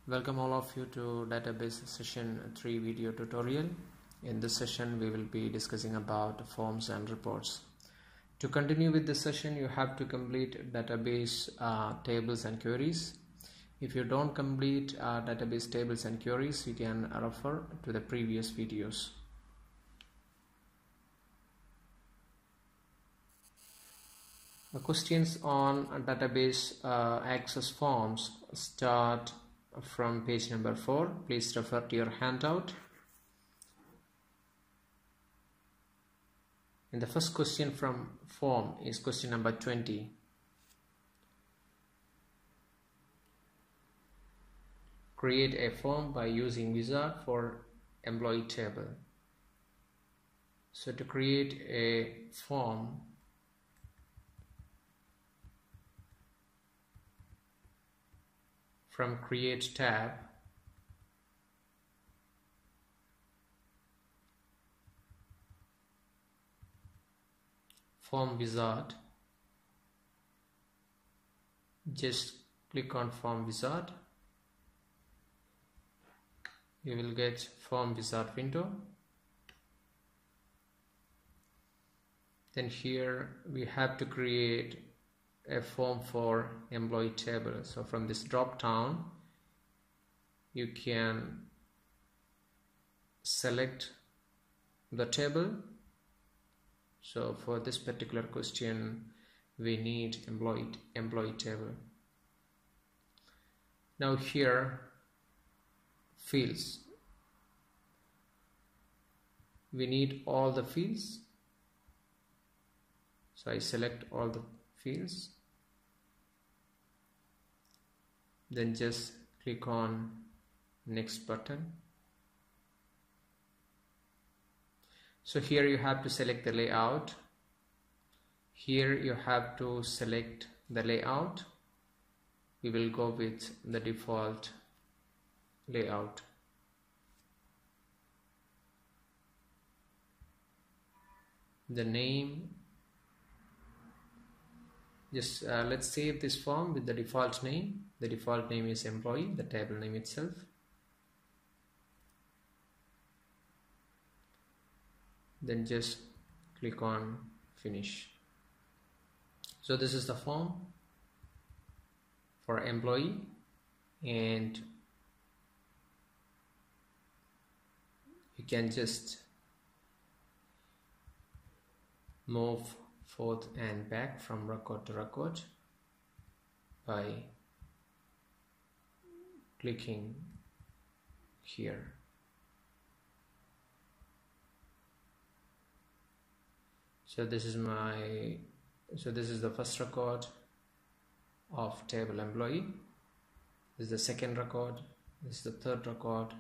Welcome all of you to database session 3 video tutorial. In this session we will be discussing about forms and reports. To continue with this session you have to complete database tables and queries. If you don't complete database tables and queries, you can refer to the previous videos. The questions on database access forms start from page number 4. Please refer to your handout. And the first question from form is question number 20. Create a form by using wizard for employee table. So to create a form, from create tab, form wizard, just click on form wizard. You will get form wizard window. Then here we have to create a form for employee table. So from this drop down you can select the table. So for this particular question we need employee table. Now here fields, we need all the fields, so I select all the fields, then just click on next button. So here you have to select the layout. Here you have to select the layout. We will go with the default layout. The name, just let's save this form with the default name. The default name is employee, the table name itself. Then just click on finish. So this is the form for employee, and you can just move forth and back from record to record by clicking here. So this is the first record of table employee. This is the second record, this is the third record,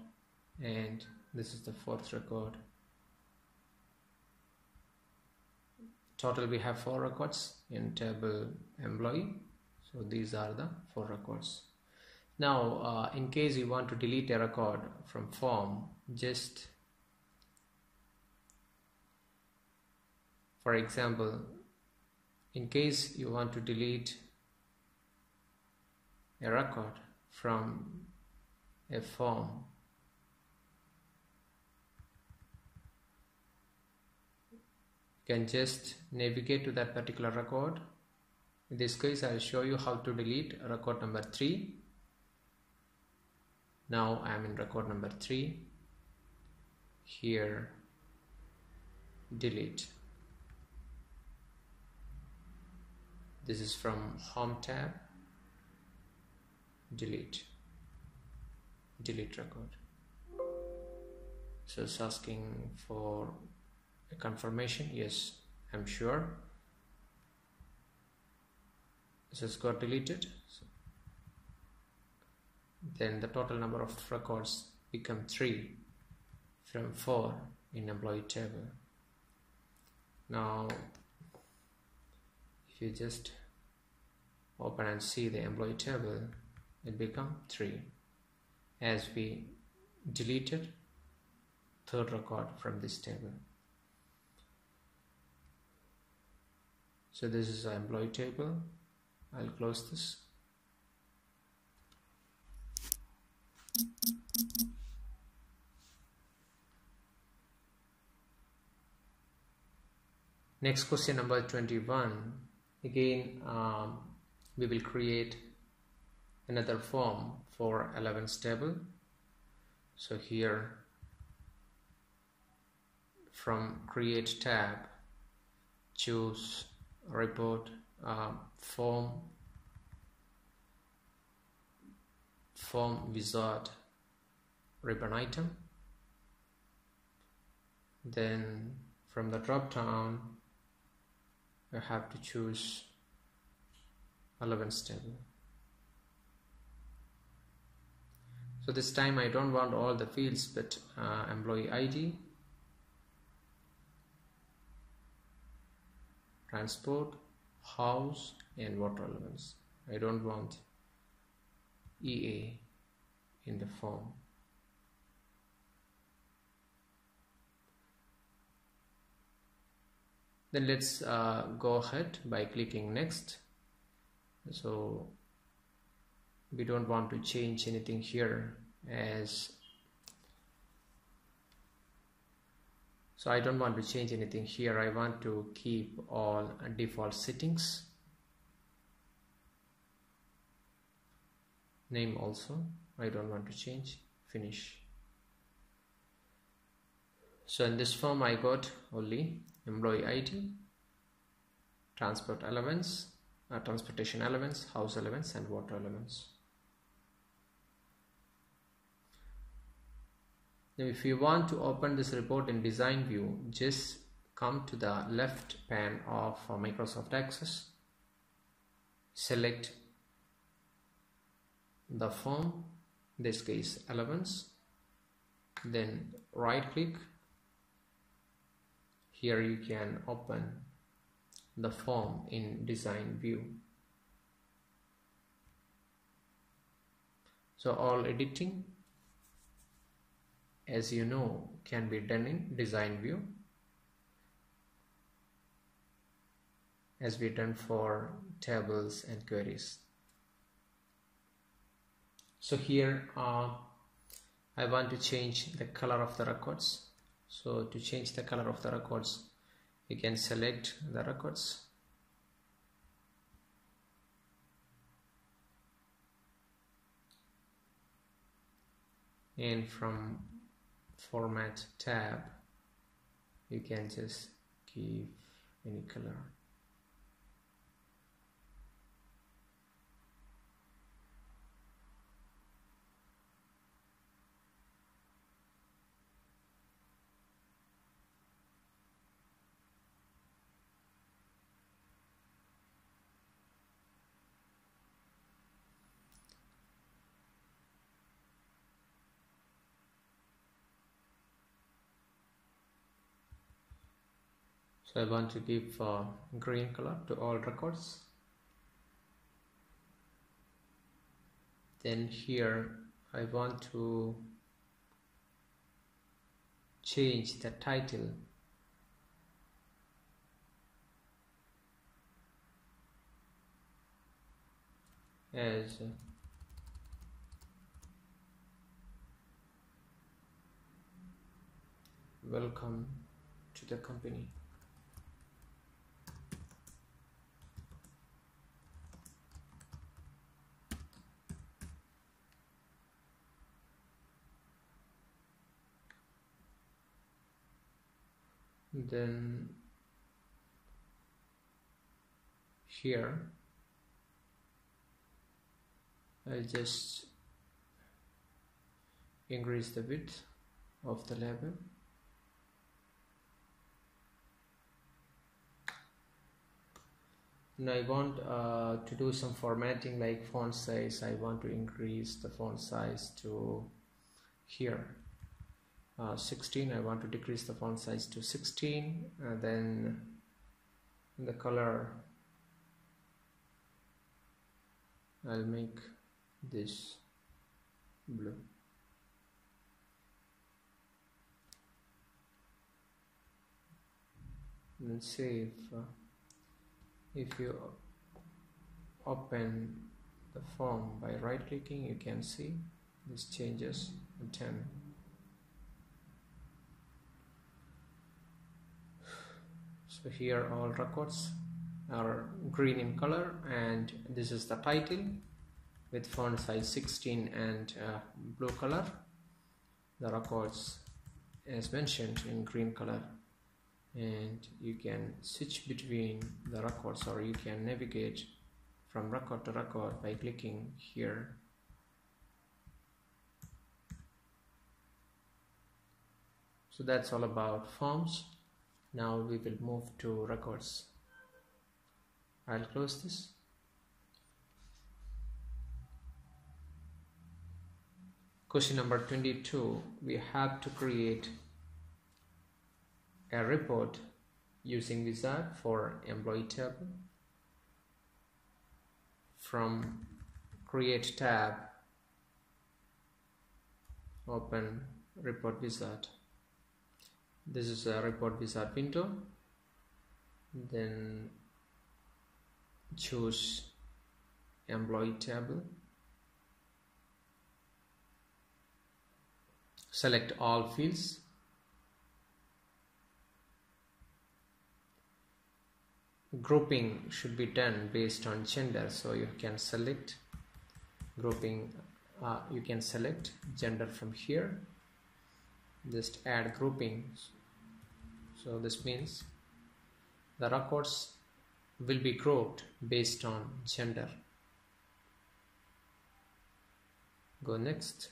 and this is the fourth record. Total we have 4 records in table employee. So these are the 4 records. Now in case you want to delete a record from form, just for example, in case you want to delete a record from a form, you can just navigate to that particular record. In this case I will show you how to delete record number 3. Now I am in record number 3. Here delete. This is from home tab, delete record. So it's asking for a confirmation. Yes, I'm sure. This has got deleted. So then the total number of records become 3 from 4 in employee table. Now if you just open and see the employee table, it become 3 as we deleted third record from this table. So this is our employee table. I'll close this. Next, question number 21. Again, we will create another form for 11's table. So here, from create tab, choose report form wizard ribbon item. Then from the drop down, I have to choose 11's table. So this time I don't want all the fields, but employee ID, transport, house, and water elements. I don't want EA in the form. Then let's go ahead by clicking next. So we don't want to change anything here, so I don't want to change anything here. I want to keep all default settings. Name also I don't want to change. Finish. So in this form I got only employee ID, transportation elements, house elements, and water elements. Now if you want to open this report in design view, just come to the left pane of Microsoft Access, select the form, in this case elements, then right click. Here you can open the form in design view. So all editing, as you know, can be done in design view, as we done for tables and queries. So here I want to change the color of the records. So to change the color of the records, you can select the records, and from format tab you can just give any color. So I want to give green color to all records. Then here I want to change the title as welcome to the company. Then here I'll just increase the width of the label. And I want to do some formatting like font size. I want to increase the font size to here 16. I want to decrease the font size to 16, and then the color I'll make this blue. And then save. If you open the form by right clicking, you can see this changes 10. So here all records are green in color, and this is the title with font size 16 and blue color. The records as mentioned in green color, and you can switch between the records, or you can navigate from record to record by clicking here. So that's all about forms. Now we will move to records. I'll close this. Question number 22. We have to create a report using wizard for employee table. From create tab, open report wizard. This is a report wizard window. Then choose employee table. Select all fields. Grouping should be done based on gender, so you can select grouping. You can select gender from here. Just add groupings. So this means the records will be grouped based on gender. Go next.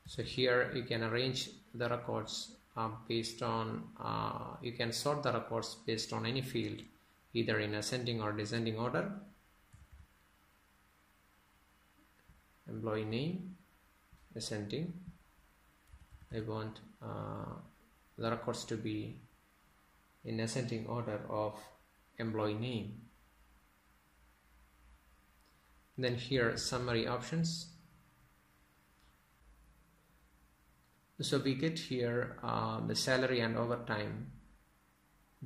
So here you can arrange the records based on, you can sort the records based on any field, either in ascending or descending order. Employee name, ascending. I want the records to be in ascending order of employee name. Then here summary options. So we get here the salary and overtime,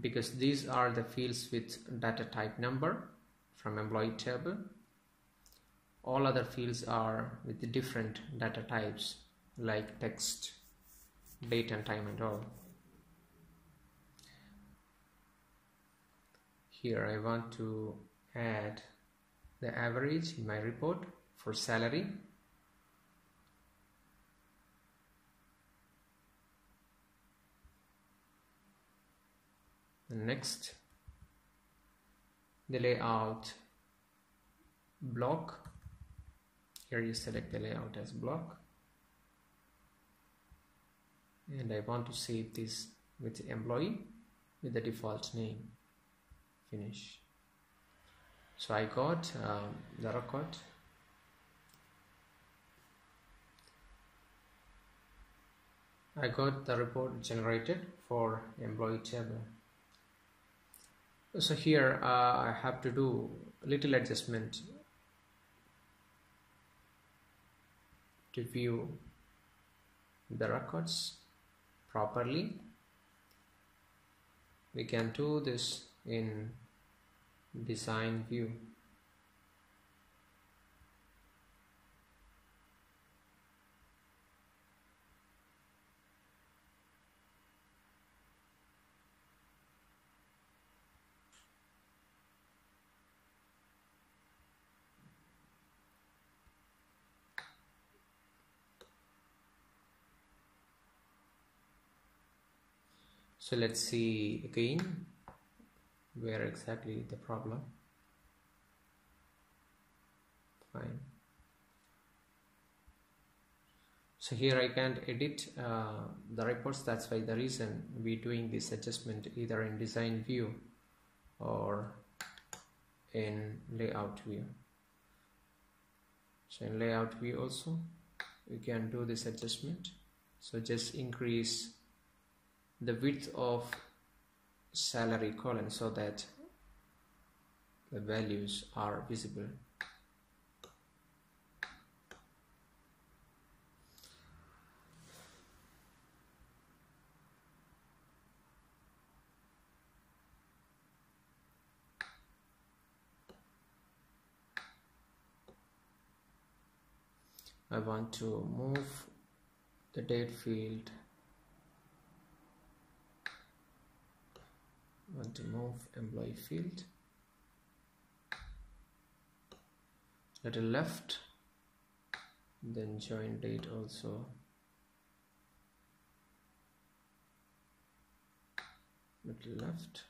because these are the fields with data type number from employee table. All other fields are with the different data types like text, date and time and all. Here I want to add the average in my report for salary. And next, the layout block. Here you select the layout as block, and I want to save this with employee with the default name. Finish. So I got the record. I got the report generated for employee table. So here I have to do a little adjustment to view the records properly. We can do this in design view. So let's see again where exactly the problem. Fine. So here I can't edit the reports. That's why the reason we're doing this adjustment either in design view or in layout view. So in layout view also we can do this adjustment. So just increase the width of salary column so that the values are visible. I want to move the date field. I want to move employee field little left, then join date also little left.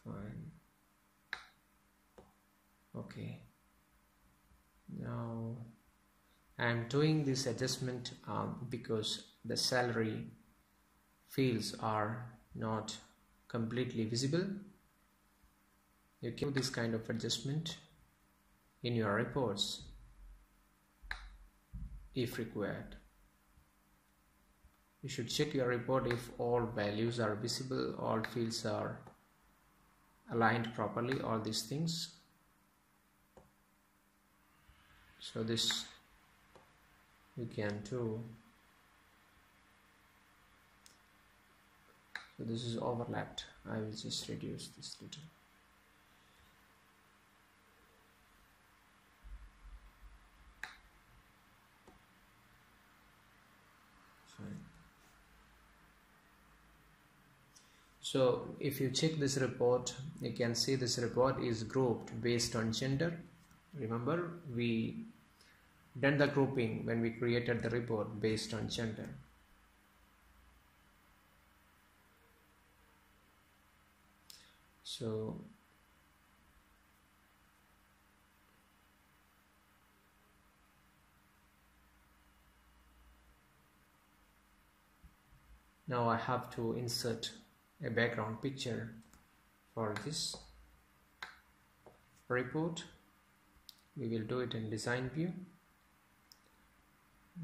Fine. Okay, now I'm doing this adjustment because the salary fields are not completely visible. You can do this kind of adjustment in your reports if required. You should check your report if all values are visible, all fields are aligned properly, all these things. So this you can do. So this is overlapped. I will just reduce this little. Fine. So if you check this report, you can see this report is grouped based on gender. Remember, we done the grouping when we created the report based on gender. So now I have to insert a background picture for this report. We will do it in design view.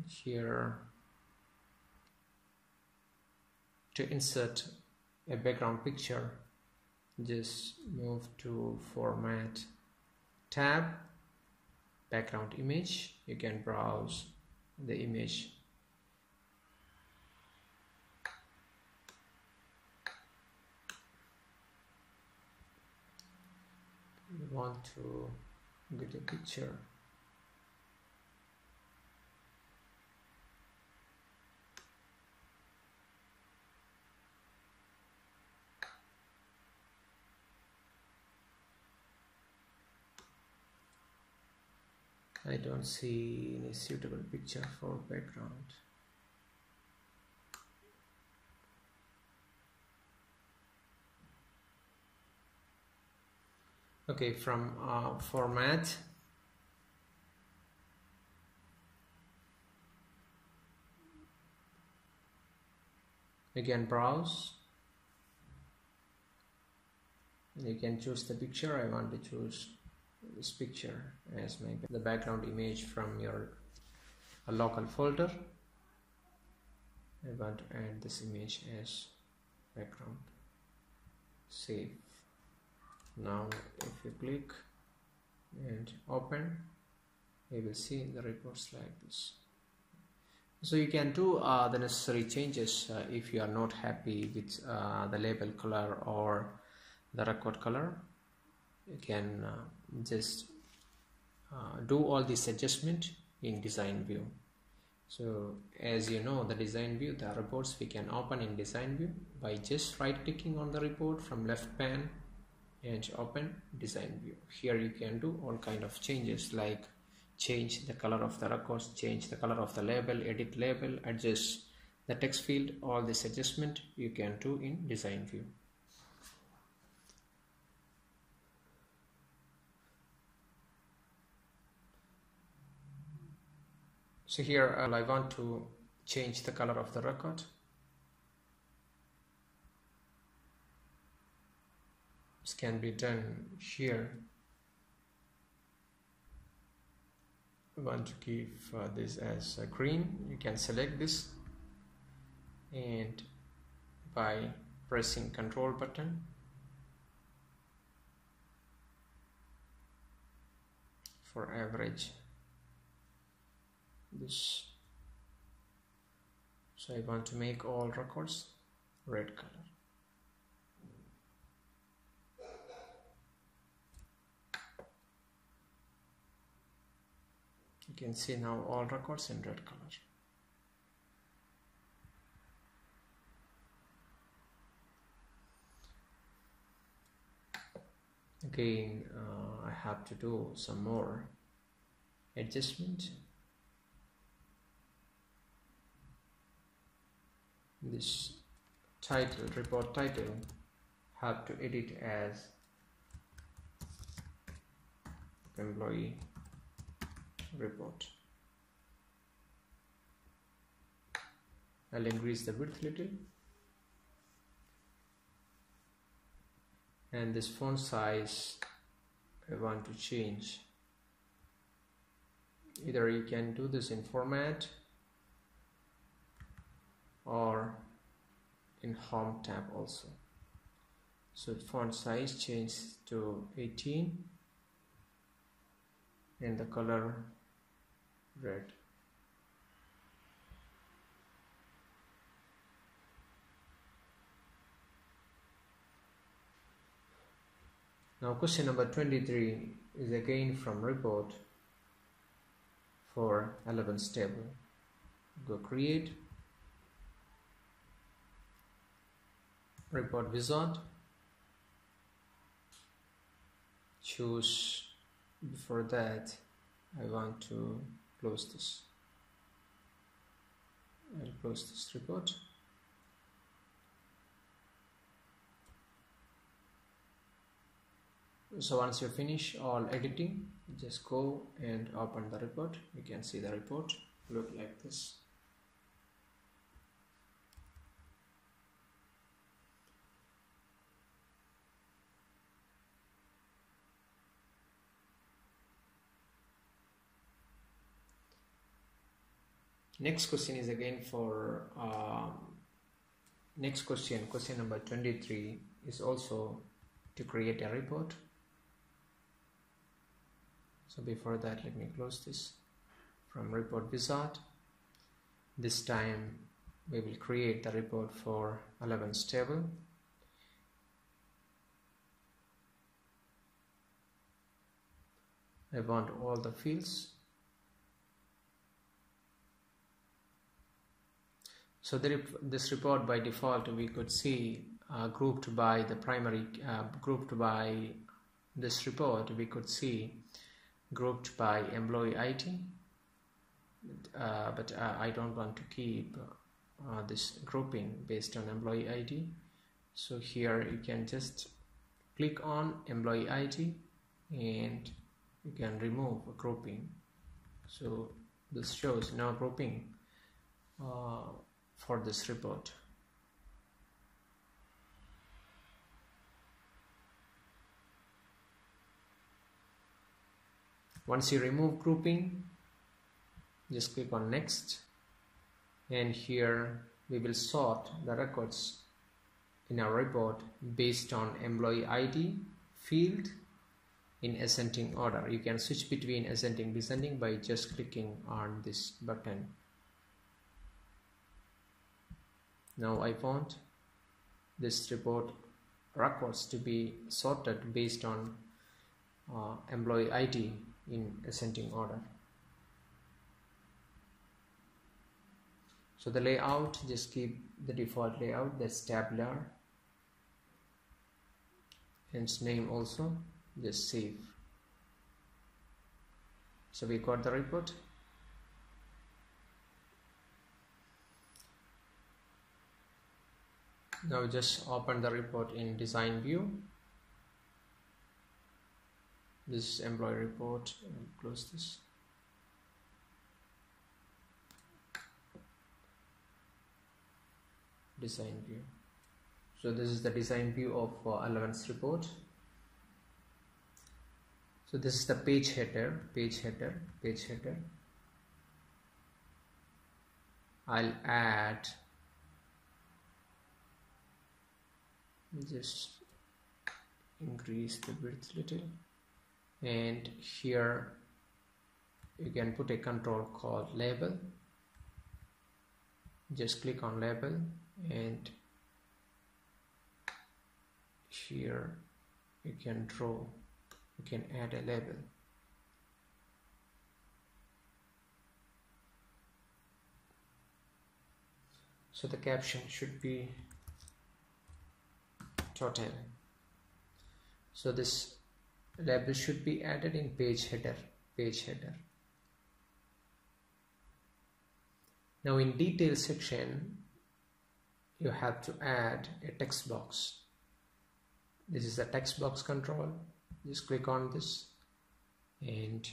Here, to insert a background picture, just move to format tab, background image. You can browse the image. You want to get a picture. I don't see any suitable picture for background. Okay, from format, again browse. You can choose the picture. I want to choose this picture as the background image from your local folder. I want to add this image as background. Save. Now if you click and open, you will see the reports like this. So you can do the necessary changes if you are not happy with the label color or the record color. You can just do all this adjustment in design view. So as you know, the design view, the reports we can open in design view by just right clicking on the report from left pane and open design view. Here you can do all kind of changes like change the color of the records, change the color of the label, edit label, adjust the text field. All this adjustment you can do in design view. So here I want to change the color of the record. This can be done here. I want to give this as green. You can select this and by pressing Control button for average this. So I want to make all records red color. can see now all records in red color. Again, I have to do some more adjustment. This title, report title, have to edit as employee report. I'll increase the width little, and this font size I want to change. Either you can do this in format or in home tab also. So font size changes to 18 and the color red. Now question number 23 is again from report for 11 table. Go create, report wizard, choose. Before that I want to close this. I'll close this report. So once you finish all editing, just go and open the report. You can see the report look like this. Next question is again for next question number 23 is also to create a report. So before that, let me close this from report wizard. This time we will create the report for 11 table. I want all the fields. So this report by default we could see grouped by the primary, grouped by this report we could see grouped by employee ID, but I don't want to keep this grouping based on employee ID. So here you can just click on employee ID and you can remove a grouping. So this shows no grouping for this report. Once you remove grouping, just click on next, and here we will sort the records in our report based on employee ID field in ascending order. You can switch between ascending descending by just clicking on this button. Now I want this report records to be sorted based on employee ID in ascending order. So the layout, just keep the default layout, that's tabular, and its name also, just save. So we got the report. Now just open the report in design view. This is employee report. I'll close this. Design view. So this is the design view of allowance report. So this is the page header. I'll add, just increase the width little, and here you can put a control called label. Just click on label, and here you can add a label. So the caption should be total. So this label should be added in page header. Now in detail section, you have to add a text box. This is the text box control. Just click on this and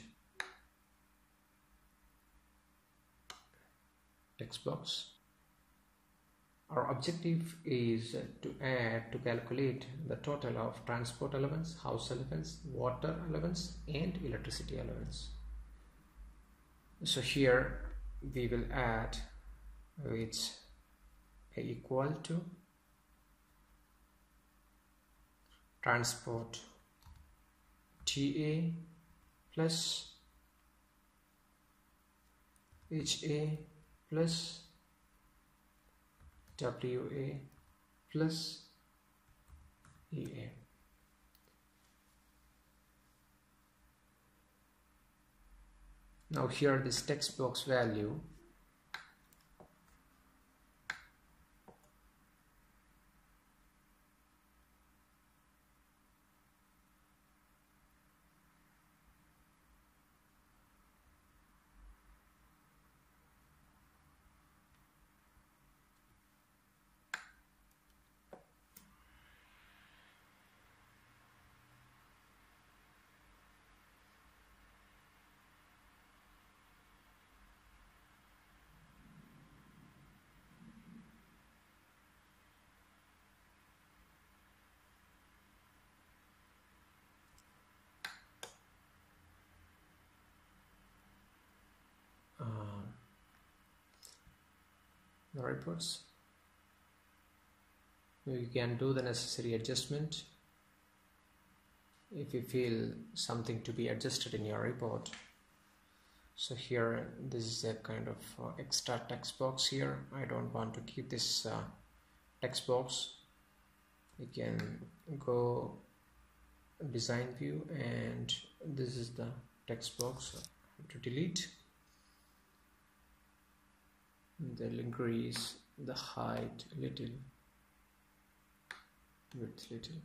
text box. Our objective is to calculate the total of transport allowance, house allowance, water allowance and electricity allowance. So here we will add which equal to transport TA plus HA plus WA plus EA. Now here this text box value the reports. You can do the necessary adjustment if you feel something to be adjusted in your report. So here this is a kind of extra text box here. I don't want to keep this text box. You can go design view and this is the text box. I have to delete. They'll increase the height a little, width little.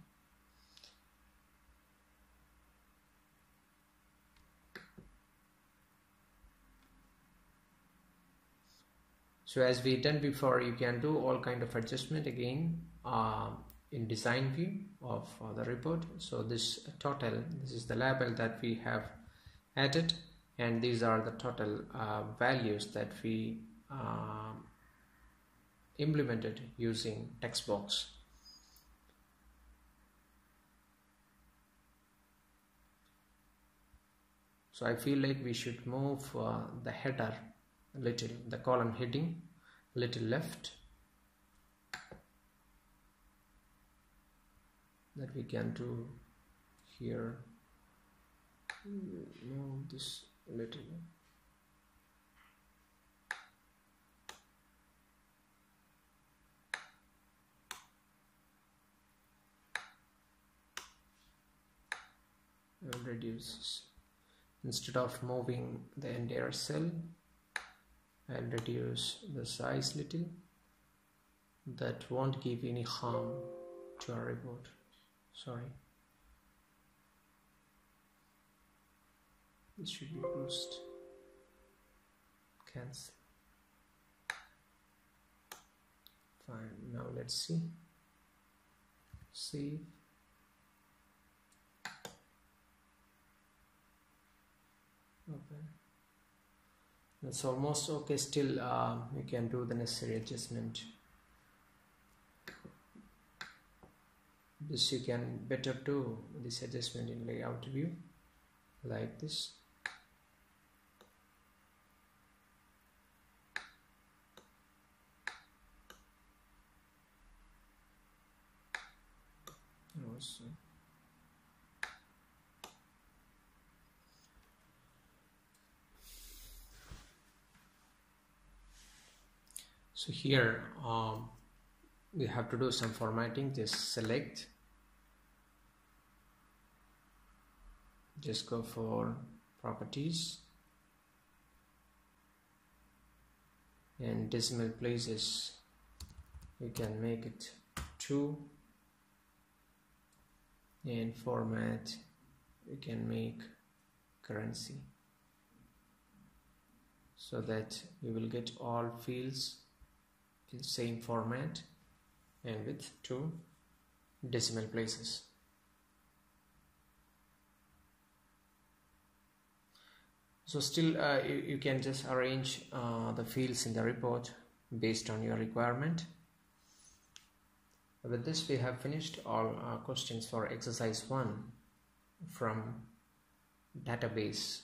So as we done before, you can do all kind of adjustment again in design view of the report. So this total, this is the label that we have added, and these are the total values that we implemented using text box. So I feel like we should move the header a little, the column heading a little left, that we can do here. Move this a little. And reduce. Instead of moving the entire cell, I'll reduce the size little. That won't give any harm to our report. Sorry. This should be closed. Cancel. Fine. Now let's see. Save. Open. That's almost okay. Still you can do the necessary adjustment. This you can better do this adjustment in layout view like this. Also so here we have to do some formatting. Just select, just go for properties and decimal places you can make it 2, and format you can make currency, so that you will get all fields in same format and with 2 decimal places. So still you can just arrange the fields in the report based on your requirement. With this, we have finished all questions for exercise 1 from database.